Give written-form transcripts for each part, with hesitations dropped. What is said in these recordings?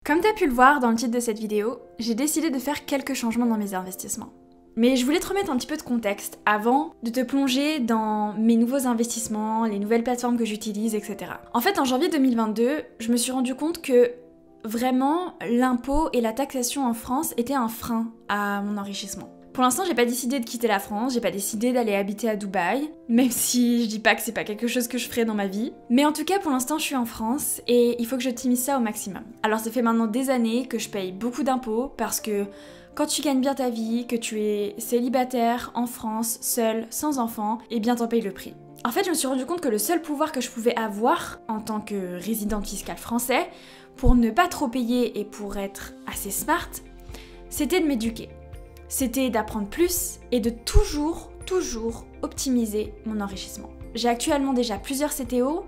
Comme tu as pu le voir dans le titre de cette vidéo, j'ai décidé de faire quelques changements dans mes investissements. Mais je voulais te remettre un petit peu de contexte avant de te plonger dans mes nouveaux investissements, les nouvelles plateformes que j'utilise, etc. En fait, en janvier 2022, je me suis rendu compte que vraiment l'impôt et la taxation en France étaient un frein à mon enrichissement. Pour l'instant, j'ai pas décidé de quitter la France, j'ai pas décidé d'aller habiter à Dubaï, même si je dis pas que c'est pas quelque chose que je ferai dans ma vie. Mais en tout cas, pour l'instant, je suis en France et il faut que j'optimise ça au maximum. Alors ça fait maintenant des années que je paye beaucoup d'impôts parce que quand tu gagnes bien ta vie, que tu es célibataire, en France, seul, sans enfant, eh bien t'en payes le prix. En fait, je me suis rendu compte que le seul pouvoir que je pouvais avoir en tant que résident fiscal français, pour ne pas trop payer et pour être assez smart, c'était de m'éduquer. C'était d'apprendre plus et de toujours optimiser mon enrichissement. J'ai actuellement déjà plusieurs CTO,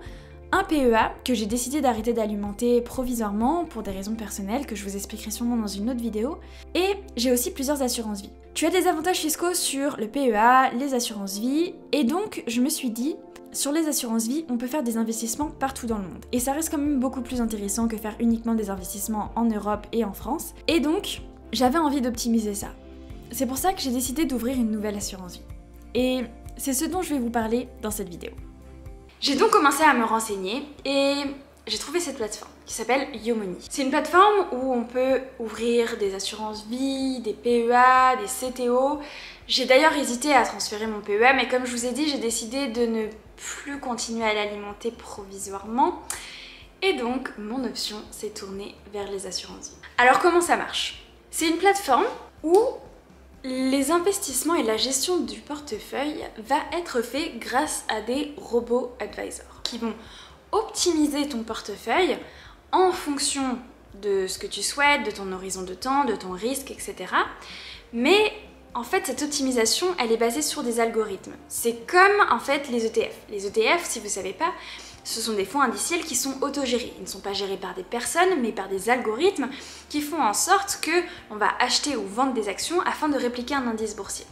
un PEA que j'ai décidé d'arrêter d'alimenter provisoirement pour des raisons personnelles que je vous expliquerai sûrement dans une autre vidéo, et j'ai aussi plusieurs assurances vie. Tu as des avantages fiscaux sur le PEA, les assurances vie, et donc je me suis dit, sur les assurances vie, on peut faire des investissements partout dans le monde. Et ça reste quand même beaucoup plus intéressant que faire uniquement des investissements en Europe et en France, et donc j'avais envie d'optimiser ça. C'est pour ça que j'ai décidé d'ouvrir une nouvelle assurance vie. Et c'est ce dont je vais vous parler dans cette vidéo. J'ai donc commencé à me renseigner et j'ai trouvé cette plateforme qui s'appelle YoMoney. C'est une plateforme où on peut ouvrir des assurances vie, des PEA, des CTO. J'ai d'ailleurs hésité à transférer mon PEA, mais comme je vous ai dit, j'ai décidé de ne plus continuer à l'alimenter provisoirement. Et donc, mon option s'est tournée vers les assurances vie. Alors comment ça marche? C'est une plateforme où les investissements et la gestion du portefeuille va être fait grâce à des robots advisors qui vont optimiser ton portefeuille en fonction de ce que tu souhaites, de ton horizon de temps, de ton risque, etc. Mais en fait, cette optimisation, elle est basée sur des algorithmes. C'est comme en fait les ETF. Les ETF, si vous ne savez pas, ce sont des fonds indiciels qui sont autogérés. Ils ne sont pas gérés par des personnes, mais par des algorithmes qui font en sorte qu'on va acheter ou vendre des actions afin de répliquer un indice boursier.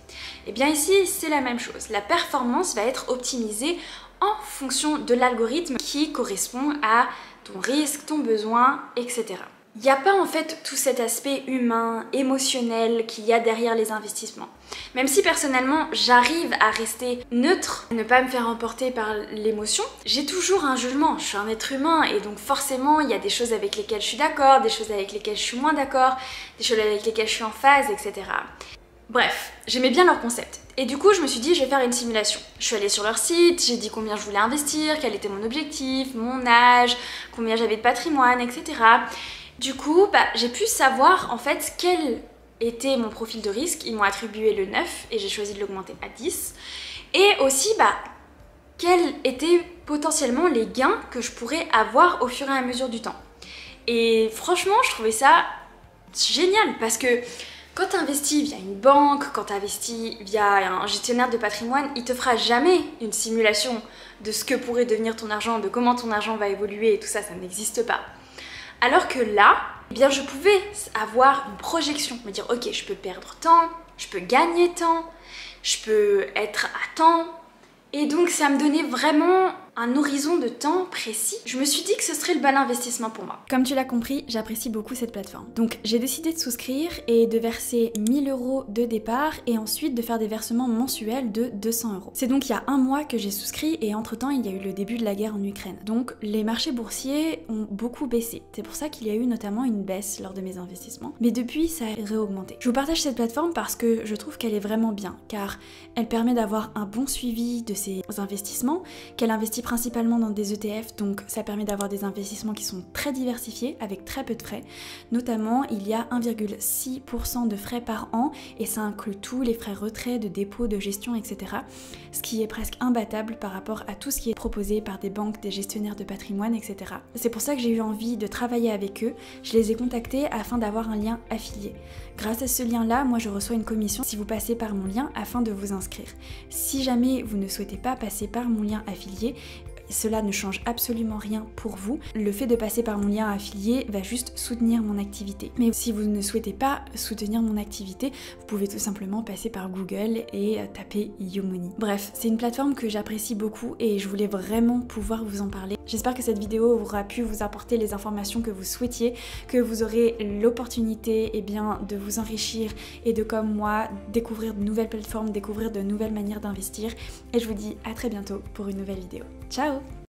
Et bien ici, c'est la même chose. La performance va être optimisée en fonction de l'algorithme qui correspond à ton risque, ton besoin, etc. Il n'y a pas en fait tout cet aspect humain, émotionnel qu'il y a derrière les investissements. Même si personnellement j'arrive à rester neutre, ne pas me faire emporter par l'émotion, j'ai toujours un jugement. Je suis un être humain et donc forcément il y a des choses avec lesquelles je suis d'accord, des choses avec lesquelles je suis moins d'accord, des choses avec lesquelles je suis en phase, etc. Bref, j'aimais bien leur concept. Et du coup, je me suis dit, je vais faire une simulation. Je suis allée sur leur site, j'ai dit combien je voulais investir, quel était mon objectif, mon âge, combien j'avais de patrimoine, etc. Du coup, j'ai pu savoir en fait quel était mon profil de risque. Ils m'ont attribué le 9 et j'ai choisi de l'augmenter à 10. Et aussi, quels étaient potentiellement les gains que je pourrais avoir au fur et à mesure du temps. Et franchement, je trouvais ça génial parce que quand tu investis via une banque, quand tu investis via un gestionnaire de patrimoine, il te fera jamais une simulation de ce que pourrait devenir ton argent, de comment ton argent va évoluer et tout ça, ça n'existe pas. Alors que là, eh bien, je pouvais avoir une projection, me dire ok, je peux perdre tant, je peux gagner tant, je peux être à temps. Et donc ça me donnait vraiment un horizon de temps précis. Je me suis dit que ce serait le bon investissement pour moi. Comme tu l'as compris, j'apprécie beaucoup cette plateforme. Donc j'ai décidé de souscrire et de verser 1000 € de départ et ensuite de faire des versements mensuels de 200 €. C'est donc il y a un mois que j'ai souscrit et entre temps il y a eu le début de la guerre en Ukraine. Donc les marchés boursiers ont beaucoup baissé. C'est pour ça qu'il y a eu notamment une baisse lors de mes investissements. Mais depuis ça a réaugmenté. Je vous partage cette plateforme parce que je trouve qu'elle est vraiment bien car elle permet d'avoir un bon suivi de ses investissements, qu'elle investit principalement dans des ETF, donc ça permet d'avoir des investissements qui sont très diversifiés avec très peu de frais. Notamment, il y a 1,6% de frais par an et ça inclut tous les frais retrait, de dépôt, de gestion, etc. Ce qui est presque imbattable par rapport à tout ce qui est proposé par des banques, des gestionnaires de patrimoine, etc. C'est pour ça que j'ai eu envie de travailler avec eux. Je les ai contactés afin d'avoir un lien affilié. Grâce à ce lien-là, moi je reçois une commission si vous passez par mon lien afin de vous inscrire. Si jamais vous ne souhaitez pas passer par mon lien affilié, cela ne change absolument rien pour vous. Le fait de passer par mon lien affilié va juste soutenir mon activité. Mais si vous ne souhaitez pas soutenir mon activité, vous pouvez tout simplement passer par Google et taper YouMoney. Bref, c'est une plateforme que j'apprécie beaucoup et je voulais vraiment pouvoir vous en parler. J'espère que cette vidéo aura pu vous apporter les informations que vous souhaitiez, que vous aurez l'opportunité de vous enrichir et de, comme moi, découvrir de nouvelles plateformes, découvrir de nouvelles manières d'investir. Et je vous dis à très bientôt pour une nouvelle vidéo. Ciao!